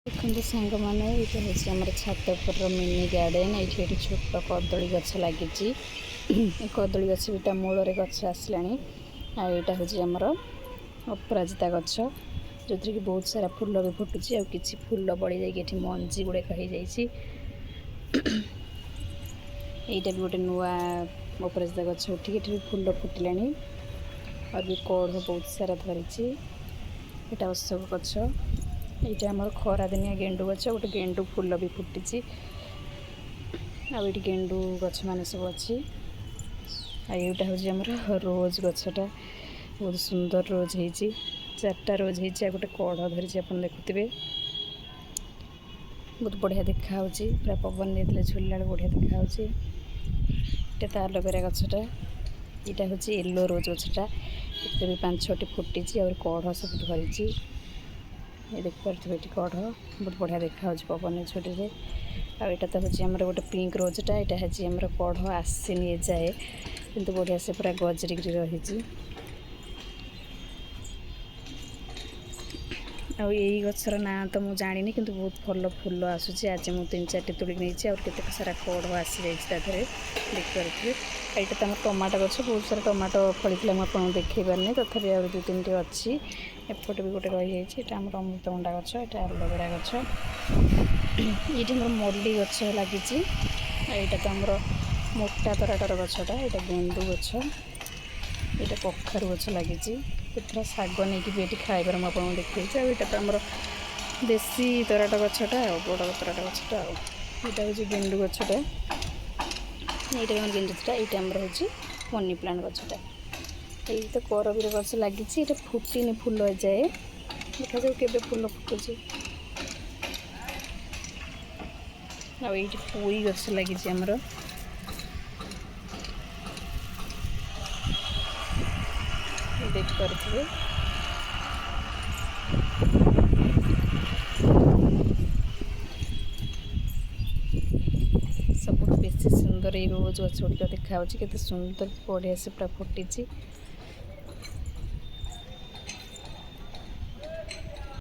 देखते सांग मैंने ये हूँ आम छात पर मिनी गार्डेन ये छोट कदली गछ लगी कदली गछ भी मूल गछ आसला यहाँ हूँ आमर अपराजिता गछ जो थी कि बहुत सारा फूल भी फुटुची कि फूल बड़ी जाइए मंजी गुड़ाक हो जाइए। यहाँ भी गोटे नुआ अपराजिता गछ उठी फूल फुटिला और भी कढ़ बहुत सारा धरी। यहाँ अशोक गछ ये आम खरा दिनिया गेंडु गछ गोटे गेंडु फूल भी फुटी आउ गेंडु गछ मान सब अच्छी। यहाँ हूँ आमर रोज गछटा बहुत सुंदर रोज हो चार्टा रोज हो गोटे कढ़ धरी आप देखुवे बहुत बढ़िया देखा पूरा पवन नहीं झुलला बढ़िया देखा। ये तो एलोवेरा गछटा यहाँ हूँ येलो रोज गछटा ये भी 5-6टी फुटी और कढ़ सब धरी ये देखिए ये कढ़ बहुत बढ़िया देखा पवन छोटी आईटा तो हूँ आम गोटे पिंक रोजटा यहाँ हूँ आम कढ़ आसनी जाए किंतु बढ़िया से पूरा गजरिक रही। आ यही गचर ना तो मुझे जानी कि बहुत भल फूल आसूसी आज मुझे 3-4टी तोड़िक नहीं और केत सारा कढ़ आसी जाइए देखिए। यहाँ तो आम टमाटो गछ बहुत सारा टमाटो फड़ी मुझे देखी पारनी तथापि आ 2-3टी अच्छी एपटे भी गोटे रही है आम अमृतभंडा गछ यहाँ एलोवेरा गछ ये मोर मल्ली गछ लगी। यहाँ तो आमर मोटा तराटर गछटा यहाँ गेंदु गछ यहाँ कखारु गछ लगी थोड़ा शाग नहीं कि ये खाइबार मुझे देखी। यहाँ तो आमर देसी तराट गछटा बड़ तराट गछटा यहाँ हूँ गेंडु गछटा यहाँ गेंदुटा यहाँ आमर हूँ मनी प्लांट गछटा ये तो करबीर गछ लगी ये फुटिनी फूल जाए देखा जाऊ के फूल फुटुची। आई पोई गछ लगी आमर देख पारे सब बेसी सुंदर ये रोज गछ गुड़िक देखा के सुंदर बढ़िया से पूरा फुटी।